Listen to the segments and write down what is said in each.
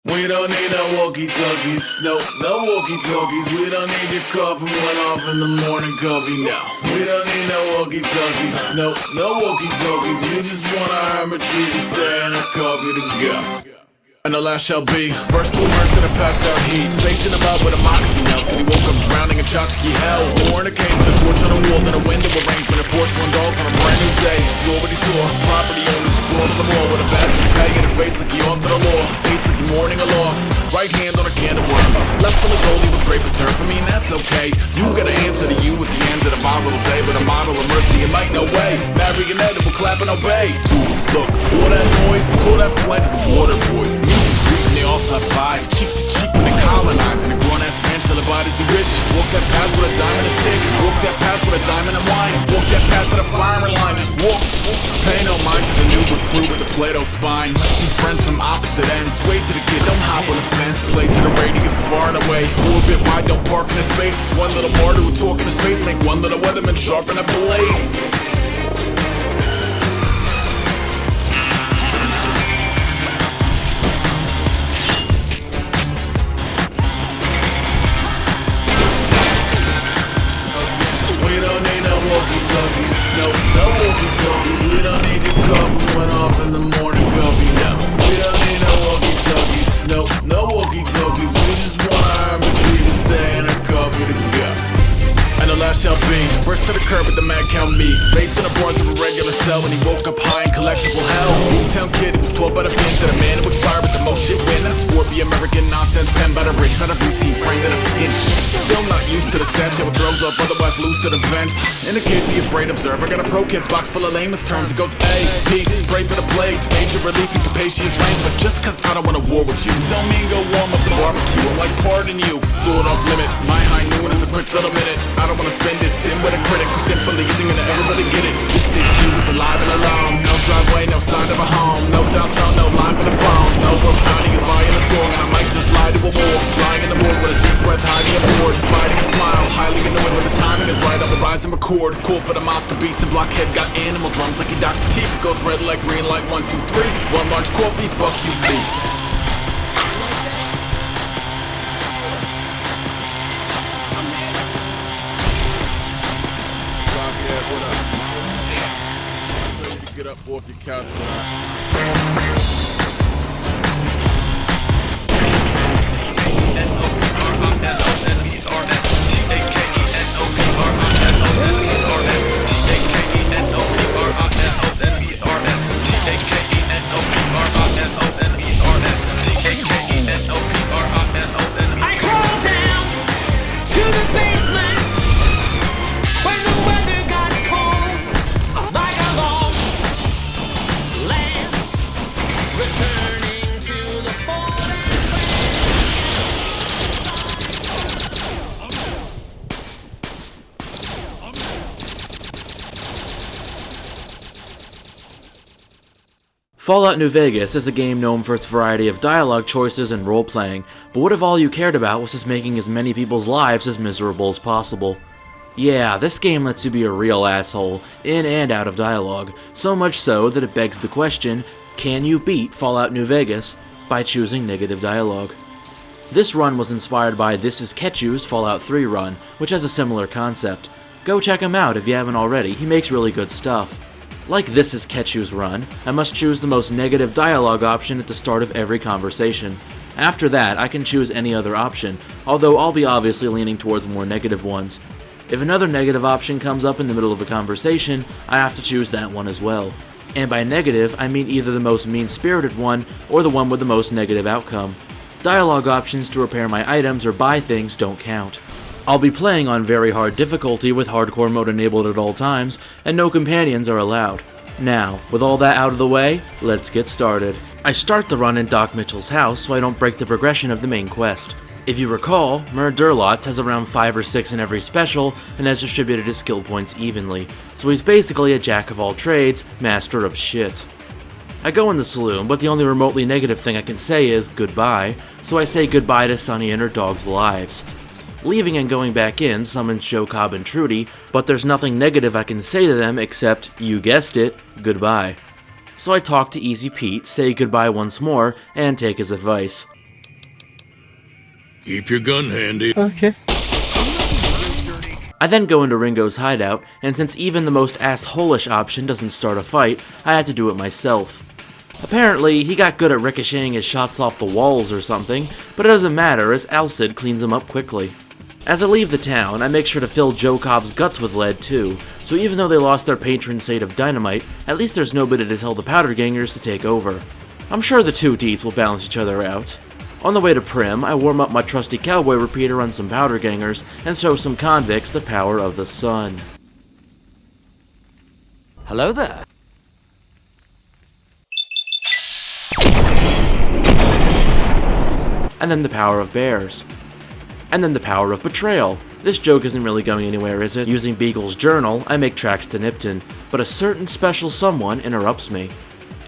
We don't need no walkie-talkies, no walkie-talkies. We don't need your call from 1 off in the morning coffee, no. We don't need no walkie-talkies, no walkie-talkies. We just want our hermitry to stay and a coffee to go. And the last shall be first to immerse in a passed out heat, facing about with a moxie now till he woke up drowning in tchotchke hell. War in a cave with a torch on a wall and a window arrangement of porcelain dolls on a brand new day. Saw what he saw, property owners scrawled on the wall with a bad toupee in a face like the author of the law. Face like mourning a loss, right hand on a can of worms, left full of gold he would trade for turf. I mean that's okay, you gotta answer to you at the end of my little day. But a model of mercy and might no way, marionette will clap and obey. Dude, look, all that noise, call that flight of the water boys. They all high five, cheek to cheek when they colonize. And a grown-ass man till the body's the rich. Walk that path with a diamond and stick. Walk that path with a diamond and wine. Walk that path with a firing line. Just walk. Pay no mind to the new recruit with the Plato spine. These friends from opposite ends. Wait to the kid, don't hop on the fence. Play to the radius far and away. Orbit wide, don't park in his space. One little martyr who talk in his face. Make one little weatherman sharpen a blade. No walkie-talkies. We don't need your call from 1 off in the morning coffee, no. We don't need no walkie-talkies, no walkie-talkies. We just want our hermitry to stay and a coffee to go. And the last shall be first to the curb with the mad cow meat, facing the bars of a regular cell when he woke up high in collectible hell. Boomtown kid, he was taught by the pins that a man who expired with the most shit win. That's warpy American nonsense penned by the rich, not a routine framed in a pinch. Still not used to the statue it throws up, otherwise loose to the vents. In the case the afraid observer, got a pro kids box full of lamest terms. It goes A, peace, pray for the plague, major relief and capacious range. But just cause I don't wanna war with you, don't mean go warm up the barbecue. I'm like pardon you, sword off limit. My high noon is a quick little minute. I don't wanna spend it, sin with a critic who's sinfully singing to everybody get it. This CQ is alive and alone, no driveway, no sign of a home, no downtown, no line for the phone. No roast tiny is lying in the tongue, and I might just lie to a wall. Lying in the morgue with a deep breath, hiding a board, biting a smile, highly annoyed when the timing is right. I will rise and record, call for the monster beats and blockhead got animal drums like a Dr. Teeth. Goes red like green light, 1, 2, 3. One large coffee, fuck you, beast. Get up off your couch. Fallout New Vegas is a game known for its variety of dialogue choices and role-playing, but what if all you cared about was just making as many people's lives as miserable as possible? Yeah, this game lets you be a real asshole, in and out of dialogue, so much so that it begs the question, can you beat Fallout New Vegas by choosing negative dialogue? This run was inspired by This Is Ketchu's Fallout 3 run, which has a similar concept. Go check him out if you haven't already, he makes really good stuff. Like This Is Ketchu's run, I must choose the most negative dialogue option at the start of every conversation. After that, I can choose any other option, although I'll be obviously leaning towards more negative ones. If another negative option comes up in the middle of a conversation, I have to choose that one as well. And by negative, I mean either the most mean-spirited one, or the one with the most negative outcome. Dialogue options to repair my items or buy things don't count. I'll be playing on very hard difficulty with hardcore mode enabled at all times, and no companions are allowed. Now, with all that out of the way, let's get started. I start the run in Doc Mitchell's house so I don't break the progression of the main quest. If you recall, Durlots has around 5 or 6 in every special and has distributed his skill points evenly, so he's basically a jack of all trades, master of shit. I go in the saloon, but the only remotely negative thing I can say is goodbye, so I say goodbye to Sunny and her dog's lives. Leaving and going back in summons Joe Cobb and Trudy, but there's nothing negative I can say to them except, you guessed it, goodbye. So I talk to Easy Pete, say goodbye once more, and take his advice. Keep your gun handy. Okay. I then go into Ringo's hideout, and since even the most asshole-ish option doesn't start a fight, I have to do it myself. Apparently, he got good at ricocheting his shots off the walls or something, but it doesn't matter as Alcid cleans him up quickly. As I leave the town, I make sure to fill Joe Cobb's guts with lead too, so even though they lost their patron saint of dynamite, at least there's nobody to tell the powder gangers to take over. I'm sure the two deeds will balance each other out. On the way to Prim, I warm up my trusty cowboy repeater on some powder gangers and show some convicts the power of the sun. Hello there. And then the power of bears. And then the power of betrayal. This joke isn't really going anywhere, is it? Using Beagle's journal, I make tracks to Nipton, but a certain special someone interrupts me.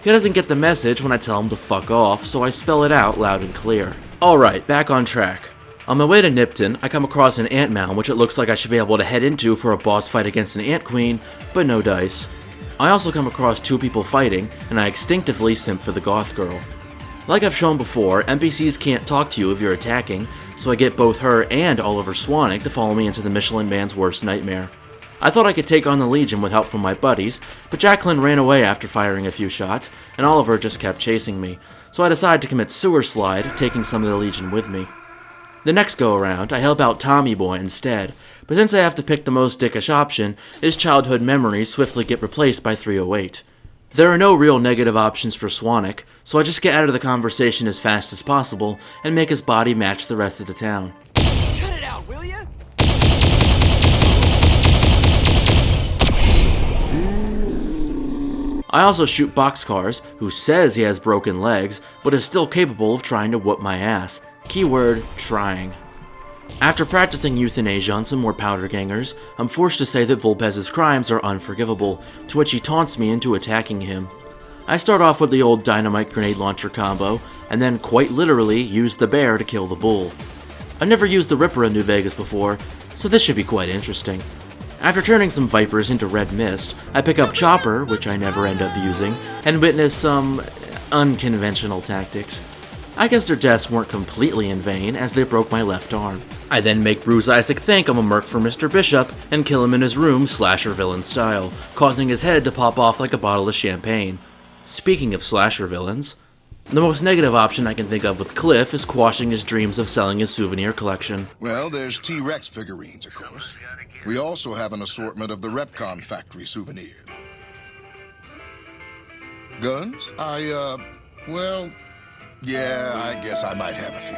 He doesn't get the message when I tell him to fuck off, so I spell it out loud and clear. Alright, back on track. On my way to Nipton, I come across an ant mound which it looks like I should be able to head into for a boss fight against an ant queen, but no dice. I also come across two people fighting, and I instinctively simp for the goth girl. Like I've shown before, NPCs can't talk to you if you're attacking, so I get both her and Oliver Swanwick to follow me into the Michelin Man's worst nightmare. I thought I could take on the Legion with help from my buddies, but Jacqueline ran away after firing a few shots, and Oliver just kept chasing me, so I decided to commit sewer slide, taking some of the Legion with me. The next go-around, I help out Tommy Boy instead, but since I have to pick the most dickish option, his childhood memories swiftly get replaced by 308. There are no real negative options for Swanwick, so I just get out of the conversation as fast as possible and make his body match the rest of the town. Cut it out, will ya? I also shoot Boxcars, who says he has broken legs, but is still capable of trying to whoop my ass. Keyword, trying. After practicing euthanasia on some more powder gangers, I'm forced to say that Volpez's crimes are unforgivable, to which he taunts me into attacking him. I start off with the old dynamite grenade launcher combo, and then quite literally use the bear to kill the bull. I've never used the Ripper in New Vegas before, so this should be quite interesting. After turning some Vipers into red mist, I pick up Chopper, which I never end up using, and witness some unconventional tactics. I guess their deaths weren't completely in vain, as they broke my left arm. I then make Bruce Isaac think I'm a merc for Mr. Bishop, and kill him in his room slasher villain style, causing his head to pop off like a bottle of champagne. Speaking of slasher villains, the most negative option I can think of with Cliff is quashing his dreams of selling his souvenir collection. Well, there's T-Rex figurines, of course. We also have an assortment of the Repcon factory souvenirs. Guns? Well, yeah, I guess I might have a few.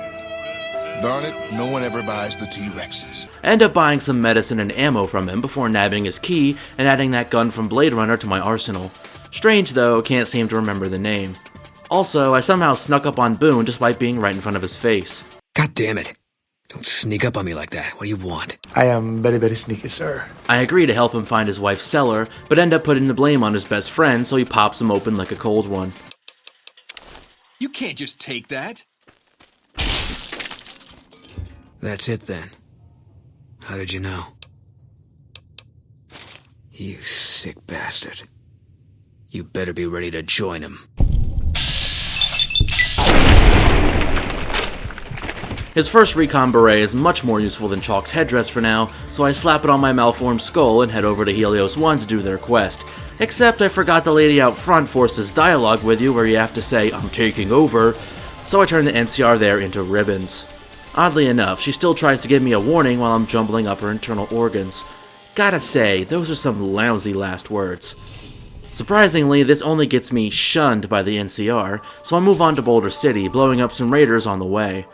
Darn it, no one ever buys the T-Rexes. I end up buying some medicine and ammo from him before nabbing his key and adding that gun from Blade Runner to my arsenal. Strange though, can't seem to remember the name. Also, I somehow snuck up on Boone despite being right in front of his face. God damn it. Don't sneak up on me like that. What do you want? I am very, very sneaky, sir. I agree to help him find his wife's cellar, but end up putting the blame on his best friend so he pops him open like a cold one. You can't just take that. That's it then. How did you know? You sick bastard. You better be ready to join him. His first recon beret is much more useful than Chalk's headdress for now, so I slap it on my malformed skull and head over to Helios 1 to do their quest. Except I forgot the lady out front forces dialogue with you where you have to say, "I'm taking over," so I turn the NCR there into ribbons. Oddly enough, she still tries to give me a warning while I'm jumbling up her internal organs. Gotta say, those are some lousy last words. Surprisingly, this only gets me shunned by the NCR, so I move on to Boulder City, blowing up some raiders on the way.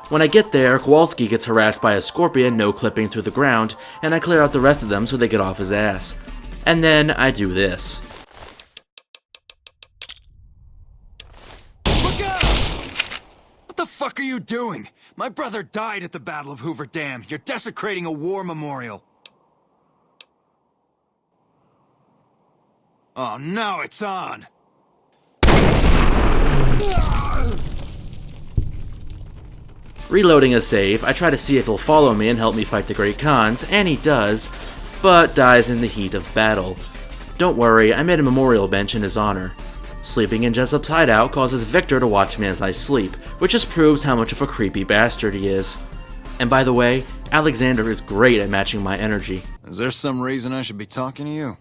When I get there, Kowalski gets harassed by a scorpion no-clipping through the ground, and I clear out the rest of them so they get off his ass. And then I do this. Look out! What the fuck are you doing? My brother died at the Battle of Hoover Dam. You're desecrating a war memorial. Oh, now it's on. Reloading a save, I try to see if he'll follow me and help me fight the Great Khans, and he does, but dies in the heat of battle. Don't worry, I made a memorial bench in his honor. Sleeping in Jessup's hideout causes Victor to watch me as I sleep, which just proves how much of a creepy bastard he is. And by the way, Alexander is great at matching my energy. Is there some reason I should be talking to you?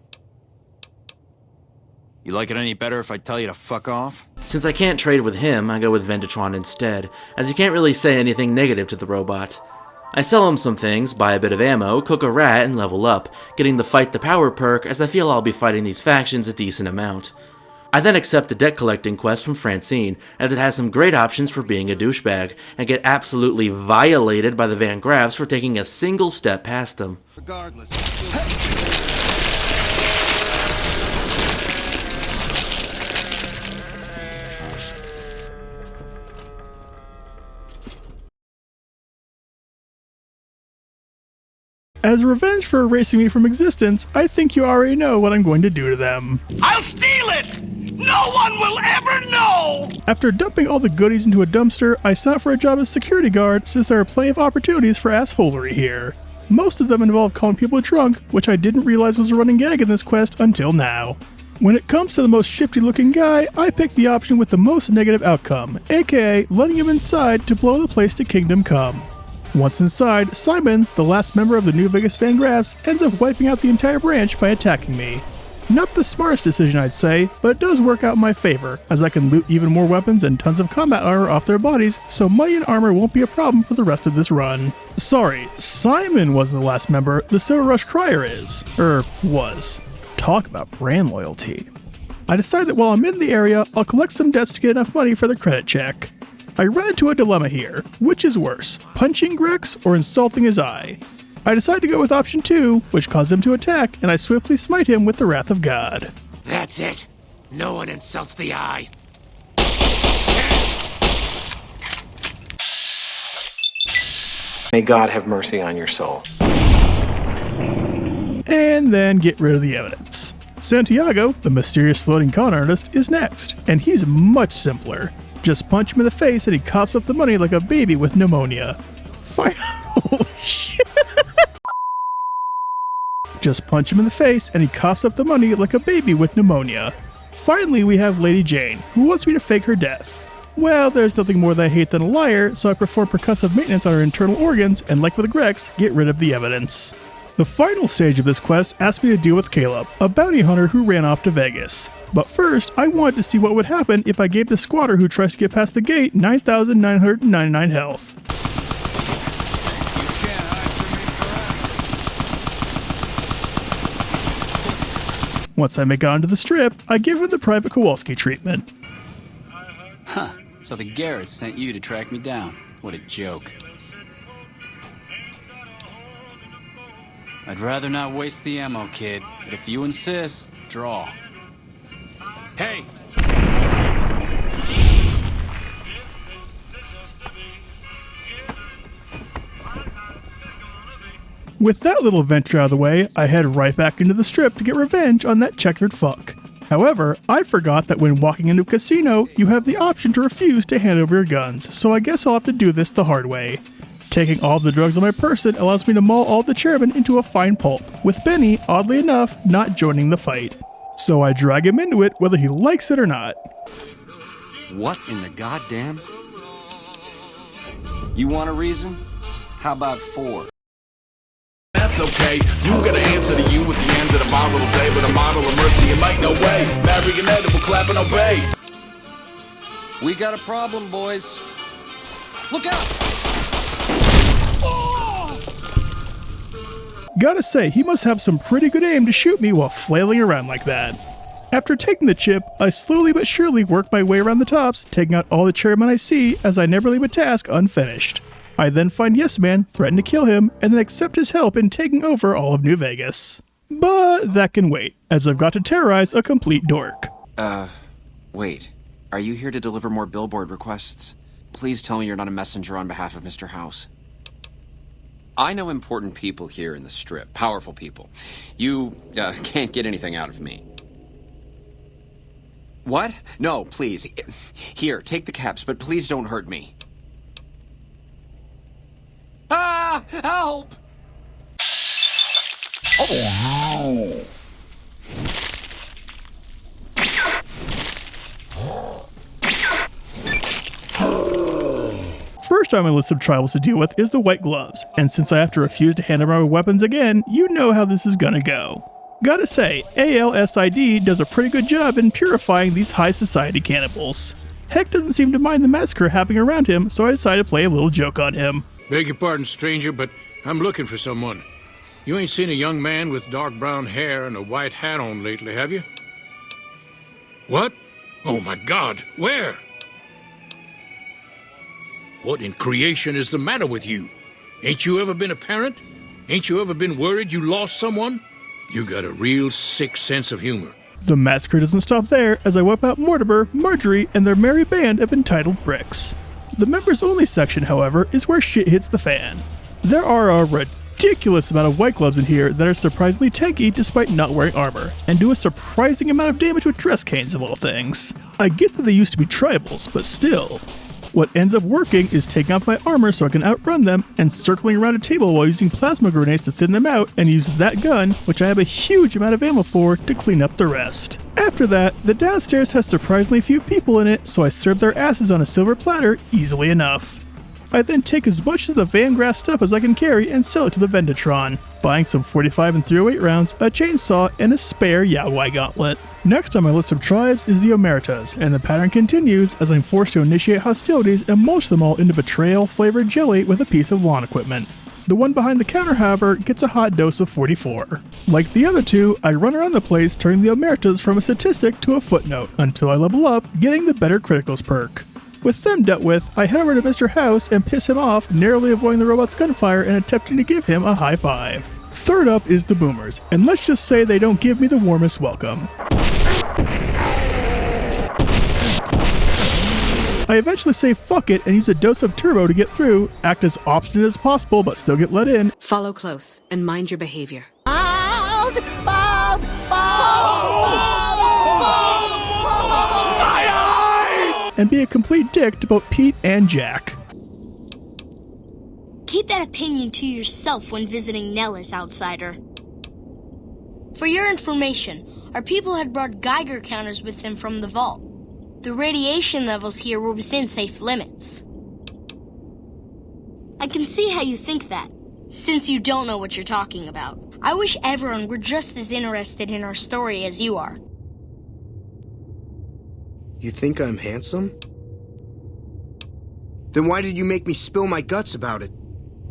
You like it any better if I tell you to fuck off? Since I can't trade with him, I go with Ventatron instead, as he can't really say anything negative to the robot. I sell him some things, buy a bit of ammo, cook a rat, and level up, getting the Fight the Power perk as I feel I'll be fighting these factions a decent amount. I then accept the debt collecting quest from Francine, as it has some great options for being a douchebag, and get absolutely violated by the Van Graffs for taking a single step past them. Regardless. As revenge for erasing me from existence, I think you already know what I'm going to do to them. I'll steal it! No one will ever know! After dumping all the goodies into a dumpster, I sign up for a job as security guard since there are plenty of opportunities for assholery here. Most of them involve calling people drunk, which I didn't realize was a running gag in this quest until now. When it comes to the most shifty looking guy, I pick the option with the most negative outcome, aka letting him inside to blow the place to kingdom come. Once inside, Simon, the last member of the New Vegas Van Graffs, ends up wiping out the entire branch by attacking me. Not the smartest decision, I'd say, but it does work out in my favor, as I can loot even more weapons and tons of combat armor off their bodies, so money and armor won't be a problem for the rest of this run. Sorry, Simon wasn't the last member, the Silver Rush Crier is. Was. Talk about brand loyalty. I decide that while I'm in the area, I'll collect some debts to get enough money for the credit check. I run into a dilemma here. Which is worse, punching Grex or insulting his eye? I decide to go with option 2, which causes him to attack, and I swiftly smite him with the Wrath of God. That's it. No one insults the eye. May God have mercy on your soul. And then get rid of the evidence. Santiago, the mysterious floating con artist, is next, and he's much simpler. Just punch him in the face and he coughs up the money like a baby with pneumonia. Holy shit. Just punch him in the face and he coughs up the money like a baby with pneumonia. Finally, we have Lady Jane, who wants me to fake her death. Well, there's nothing more that I hate than a liar, so I perform percussive maintenance on her internal organs and, like with Grex, get rid of the evidence. The final stage of this quest asks me to deal with Caleb, a bounty hunter who ran off to Vegas. But first, I wanted to see what would happen if I gave the squatter who tries to get past the gate 9,999 health. Once I make it onto the strip, I give him the private Kowalski treatment. Huh, so the Garretts sent you to track me down. What a joke. I'd rather not waste the ammo, kid, but if you insist, draw. Hey! With that little venture out of the way, I head right back into the strip to get revenge on that checkered fuck. However, I forgot that when walking into a casino, you have the option to refuse to hand over your guns, so I guess I'll have to do this the hard way. Taking all the drugs on my person allows me to maul all the chairmen into a fine pulp, with Benny, oddly enough, not joining the fight. So I drag him into it whether he likes it or not. What in the goddamn? You want a reason? How about 4? That's okay. You gotta answer to you at the end of the model of day, but a model of mercy and might no way. Marionette will clap and obey. We got a problem, boys. Look out! Gotta say, he must have some pretty good aim to shoot me while flailing around like that. After taking the chip, I slowly but surely work my way around the tops, taking out all the chairmen I see as I never leave a task unfinished. I then find Yes Man, threaten to kill him, and then accept his help in taking over all of New Vegas. But that can wait, as I've got to terrorize a complete dork. Wait. Are you here to deliver more billboard requests? Please tell me you're not a messenger on behalf of Mr. House. I know important people here in the Strip, powerful people. You, can't get anything out of me. What? No, please. Here, take the caps, but please don't hurt me. Ah! Help! Oh. first on my list of trials to deal with is the white gloves, and since I have to refuse to hand over my weapons again, you know how this is gonna go. Gotta say, ALSID does a pretty good job in purifying these high society cannibals. Heck doesn't seem to mind the massacre happening around him, so I decided to play a little joke on him. Beg your pardon, stranger, but I'm looking for someone. You ain't seen a young man with dark brown hair and a white hat on lately, have you? What? Oh my God, where? What in creation is the matter with you? Ain't you ever been a parent? Ain't you ever been worried you lost someone? You got a real sick sense of humor. The massacre doesn't stop there, as I whip out Mortimer, Marjorie, and their merry band of entitled bricks. The members-only section, however, is where shit hits the fan. There are a ridiculous amount of white gloves in here that are surprisingly tanky despite not wearing armor, and do a surprising amount of damage with dress canes and little things. I get that they used to be tribals, but still. What ends up working is taking off my armor so I can outrun them, and circling around a table while using plasma grenades to thin them out, and use that gun, which I have a huge amount of ammo for, to clean up the rest. After that, the downstairs has surprisingly few people in it, so I serve their asses on a silver platter easily enough. I then take as much of the Van Grass stuff as I can carry and sell it to the Vendatron, buying some 45 and 308 rounds, a chainsaw, and a spare Yawai gauntlet. Next on my list of tribes is the Omertas, and the pattern continues as I'm forced to initiate hostilities and mulch them all into betrayal-flavored jelly with a piece of lawn equipment. The one behind the counter, however, gets a hot dose of 44. Like the other two, I run around the place turning the Omertas from a statistic to a footnote until I level up, getting the better criticals perk. With them dealt with, I head over to Mr. House and piss him off, narrowly avoiding the robot's gunfire and attempting to give him a high five. Third up is the Boomers, and let's just say they don't give me the warmest welcome. I eventually say fuck it and use a dose of turbo to get through, act as obstinate as possible but still get let in. Follow close and mind your behavior. And be a complete dick to both Pete and Jack. Keep that opinion to yourself when visiting Nellis, outsider. For your information, our people had brought Geiger counters with them from the vault. The radiation levels here were within safe limits. I can see how you think that, since you don't know what you're talking about. I wish everyone were just as interested in our story as you are. You think I'm handsome? Then why did you make me spill my guts about it?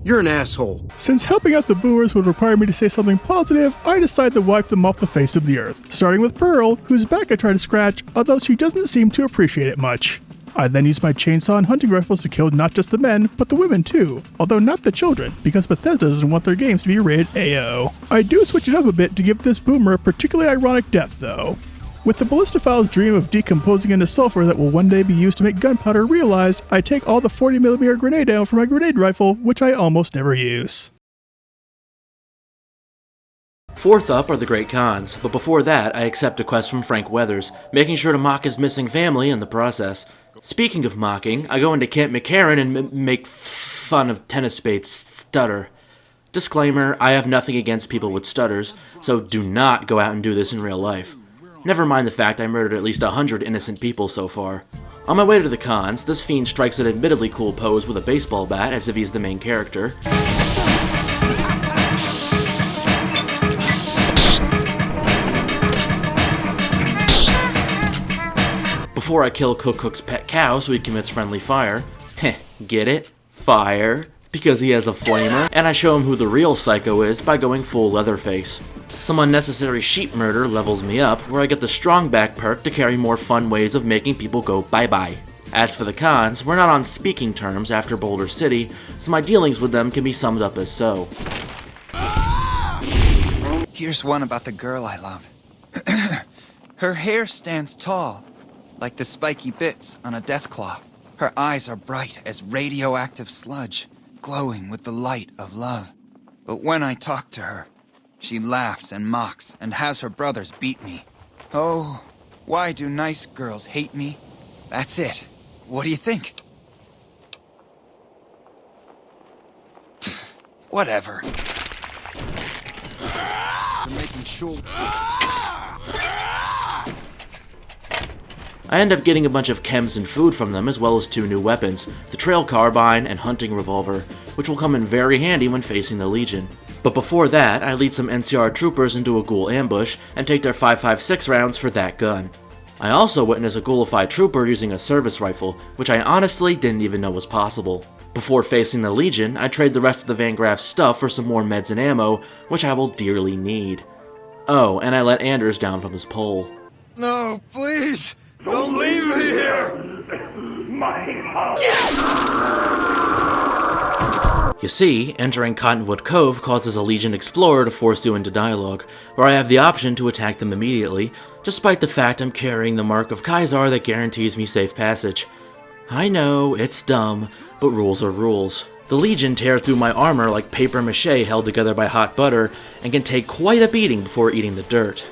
You're an asshole. Since helping out the Boomers would require me to say something positive, I decide to wipe them off the face of the earth, starting with Pearl, whose back I try to scratch, although she doesn't seem to appreciate it much. I then use my chainsaw and hunting rifles to kill not just the men, but the women too, although not the children, because Bethesda doesn't want their games to be rated AO. I do switch it up a bit to give this Boomer a particularly ironic death though. With the ballistophile's dream of decomposing into sulfur that will one day be used to make gunpowder realized, I take all the 40mm grenade ammo from my grenade rifle, which I almost never use. Fourth up are the Great Khans, but before that, I accept a quest from Frank Weathers, making sure to mock his missing family in the process. Speaking of mocking, I go into Camp McCarran and make fun of Tennis Spade's stutter. Disclaimer, I have nothing against people with stutters, so do not go out and do this in real life. Never mind the fact I murdered at least 100 innocent people so far. On my way to the Khans, this fiend strikes an admittedly cool pose with a baseball bat as if he's the main character. Before I kill Cook's pet cow so he commits friendly fire. Heh, get it? Fire. Because he has a flamer. And I show him who the real psycho is by going full Leatherface. Some unnecessary sheep murder levels me up, where I get the strong back perk to carry more fun ways of making people go bye-bye. As for the Khans, we're not on speaking terms after Boulder City, so my dealings with them can be summed up as so. Here's one about the girl I love. Her hair stands tall, like the spiky bits on a deathclaw. Her eyes are bright as radioactive sludge, glowing with the light of love. But when I talk to her, she laughs and mocks and has her brothers beat me. Oh, why do nice girls hate me? That's it. What do you think? Whatever. I'm making sure. I end up getting a bunch of chems and food from them, as well as 2 new weapons, the trail carbine and hunting revolver, which will come in very handy when facing the Legion. But before that, I lead some NCR troopers into a ghoul ambush and take their 5.56 rounds for that gun. I also witness a ghoulified trooper using a service rifle, which I honestly didn't even know was possible. Before facing the Legion, I trade the rest of the Van Graff's stuff for some more meds and ammo, which I will dearly need. Oh, and I let Anders down from his pole. No, please! Don't leave me here! You see, entering Cottonwood Cove causes a Legion Explorer to force you into dialogue, where I have the option to attack them immediately, despite the fact I'm carrying the Mark of Kaisar that guarantees me safe passage. I know, it's dumb, but rules are rules. The Legion tear through my armor like paper mache held together by hot butter, and can take quite a beating before eating the dirt.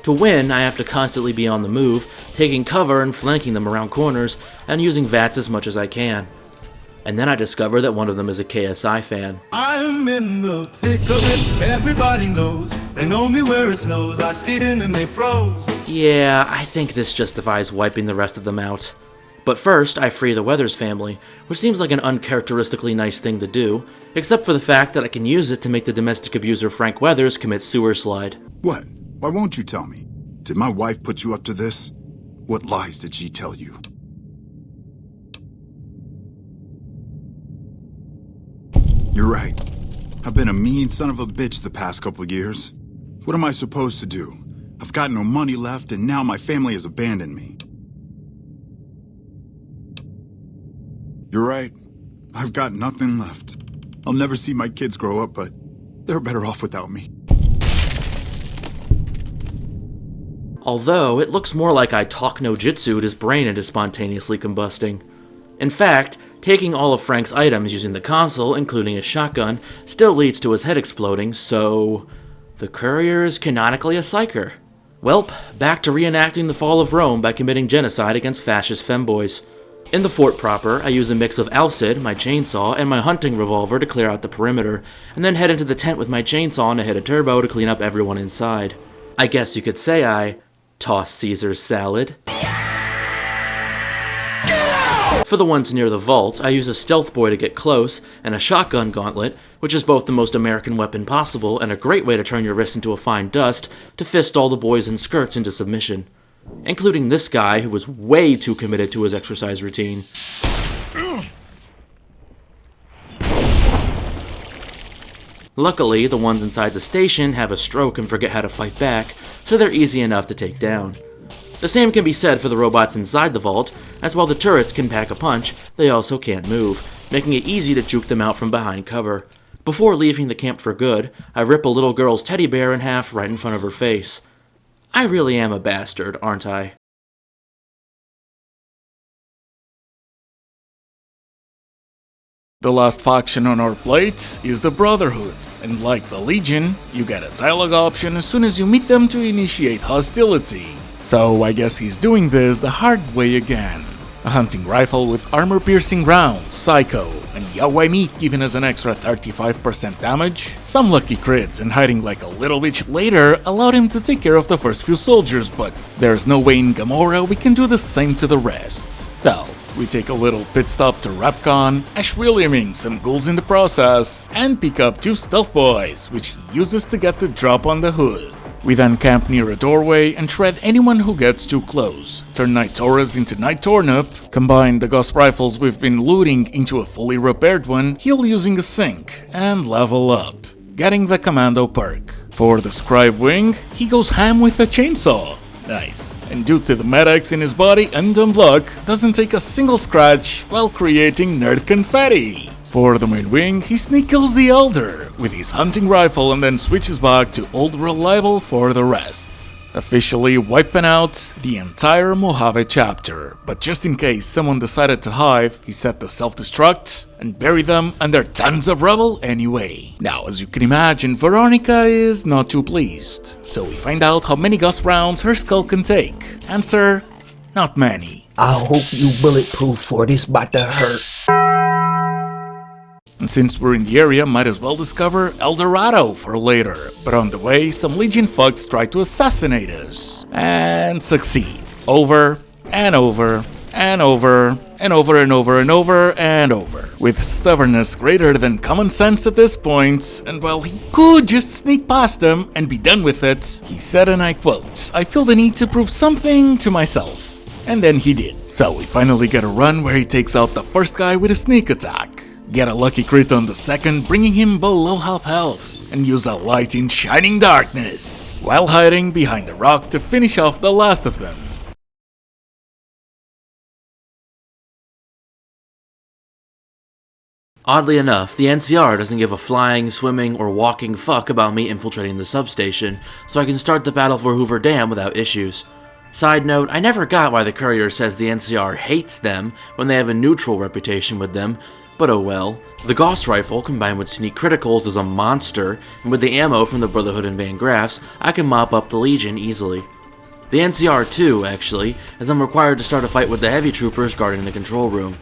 To win, I have to constantly be on the move, taking cover and flanking them around corners, and using VATS as much as I can. And then I discover that one of them is a KSI fan. I'm in the thick of it, everybody knows. They know me where it snows, I skate in and they froze. Yeah, I think this justifies wiping the rest of them out. But first, I free the Weathers family, which seems like an uncharacteristically nice thing to do, except for the fact that I can use it to make the domestic abuser Frank Weathers commit sewer slide. What? Why won't you tell me? Did my wife put you up to this? What lies did she tell you? You're right. I've been a mean son of a bitch the past couple years. What am I supposed to do? I've got no money left, and now my family has abandoned me. You're right. I've got nothing left. I'll never see my kids grow up, but they're better off without me. Although, it looks more like I talk no jutsu'd his brain into spontaneously combusting. In fact, taking all of Frank's items using the console, including his shotgun, still leads to his head exploding, so... the courier is canonically a psyker. Welp, back to reenacting the fall of Rome by committing genocide against fascist femboys. In the fort proper, I use a mix of Alcid, my chainsaw, and my hunting revolver to clear out the perimeter, and then head into the tent with my chainsaw and a hit of turbo to clean up everyone inside. I guess you could say I toss Caesar's salad. For the ones near the vault, I use a stealth boy to get close, and a shotgun gauntlet, which is both the most American weapon possible and a great way to turn your wrist into a fine dust, to fist all the boys in skirts into submission. Including this guy, who was way too committed to his exercise routine. Luckily, the ones inside the station have a stroke and forget how to fight back, so they're easy enough to take down. The same can be said for the robots inside the vault, as while the turrets can pack a punch, they also can't move, making it easy to juke them out from behind cover. Before leaving the camp for good, I rip a little girl's teddy bear in half right in front of her face. I really am a bastard, aren't I? The last faction on our plate is the Brotherhood, and like the Legion, you get a dialogue option as soon as you meet them to initiate hostility. So I guess he's doing this the hard way again. A hunting rifle with armor-piercing rounds, psycho, and yaoi meat giving us an extra 35% damage. Some lucky crits and hiding like a little bitch later allowed him to take care of the first few soldiers, but there's no way in Gamora we can do the same to the rest. So, we take a little pit stop to Rapcon, Ash-Williaming some ghouls in the process, and pick up 2 stealth boys, which he uses to get the drop on the hood. We then camp near a doorway and shred anyone who gets too close, turn Night Taurus into Night Tornup, combine the ghost rifles we've been looting into a fully repaired one, heal using a sink, and level up, getting the Commando perk. For the Scribe Wing, he goes ham with a chainsaw. Nice. And due to the medics in his body and dumb luck, doesn't take a single scratch while creating nerd confetti. For the main wing, he sneak kills the Elder with his hunting rifle and then switches back to Old Reliable for the rest. Officially wiping out the entire Mojave chapter, but just in case someone decided to hide, he set the self-destruct and bury them under tons of rubble anyway. Now, as you can imagine, Veronica is not too pleased, so we find out how many ghost rounds her skull can take. Answer, not many. I hope you bulletproof for this about to hurt. And since we're in the area, might as well discover El Dorado for later. But on the way, some Legion fucks try to assassinate us. And succeed. Over and over and over and over and over and over and over, with stubbornness greater than common sense at this point, and while he could just sneak past them and be done with it, he said, and I quote, "I feel the need to prove something to myself." And then he did. So we finally get a run where he takes out the first guy with a sneak attack, get a lucky crit on the second, bringing him below half health, and use a light in shining darkness, while hiding behind a rock to finish off the last of them. Oddly enough, the NCR doesn't give a flying, swimming, or walking fuck about me infiltrating the substation, so I can start the battle for Hoover Dam without issues. Side note, I never got why the courier says the NCR hates them when they have a neutral reputation with them, but oh well. The Gauss rifle, combined with sneak criticals, is a monster, and with the ammo from the Brotherhood and Van Graffs, I can mop up the Legion easily. The NCR too, actually, as I'm required to start a fight with the heavy troopers guarding the control room.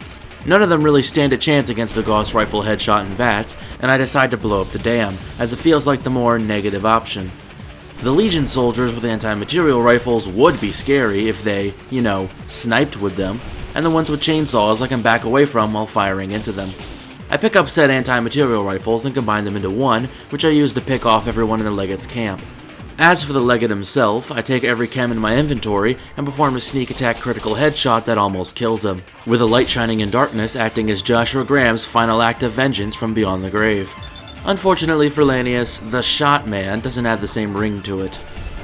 None of them really stand a chance against the Gauss rifle headshot and VATS, and I decide to blow up the dam, as it feels like the more negative option. The Legion soldiers with anti-material rifles would be scary if they, you know, sniped with them, and the ones with chainsaws I can back away from while firing into them. I pick up said anti-material rifles and combine them into one, which I use to pick off everyone in the Legate's camp. As for the Legate himself, I take every chem in my inventory and perform a sneak attack critical headshot that almost kills him, with a light shining in darkness acting as Joshua Graham's final act of vengeance from beyond the grave. Unfortunately for Lanius, the shot man doesn't have the same ring to it.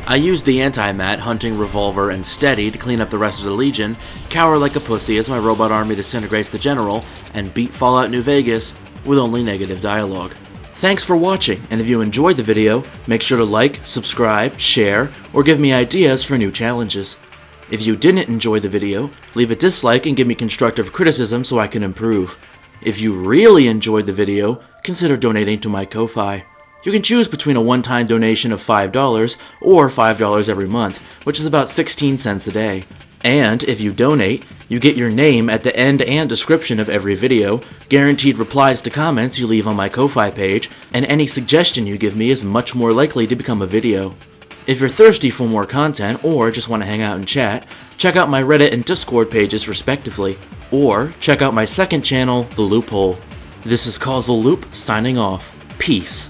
I use the anti-mat, hunting, revolver, and steady to clean up the rest of the Legion, cower like a pussy as my robot army disintegrates the general, and beat Fallout New Vegas with only negative dialogue. Thanks for watching, and if you enjoyed the video, make sure to like, subscribe, share, or give me ideas for new challenges. If you didn't enjoy the video, leave a dislike and give me constructive criticism so I can improve. If you really enjoyed the video, consider donating to my Ko-Fi. You can choose between a one-time donation of $5 or $5 every month, which is about 16 cents a day. And if you donate, you get your name at the end and description of every video, guaranteed replies to comments you leave on my Ko-Fi page, and any suggestion you give me is much more likely to become a video. If you're thirsty for more content or just want to hang out and chat, check out my Reddit and Discord pages respectively, or check out my second channel, The Loophole. This is Causal Loop, signing off. Peace.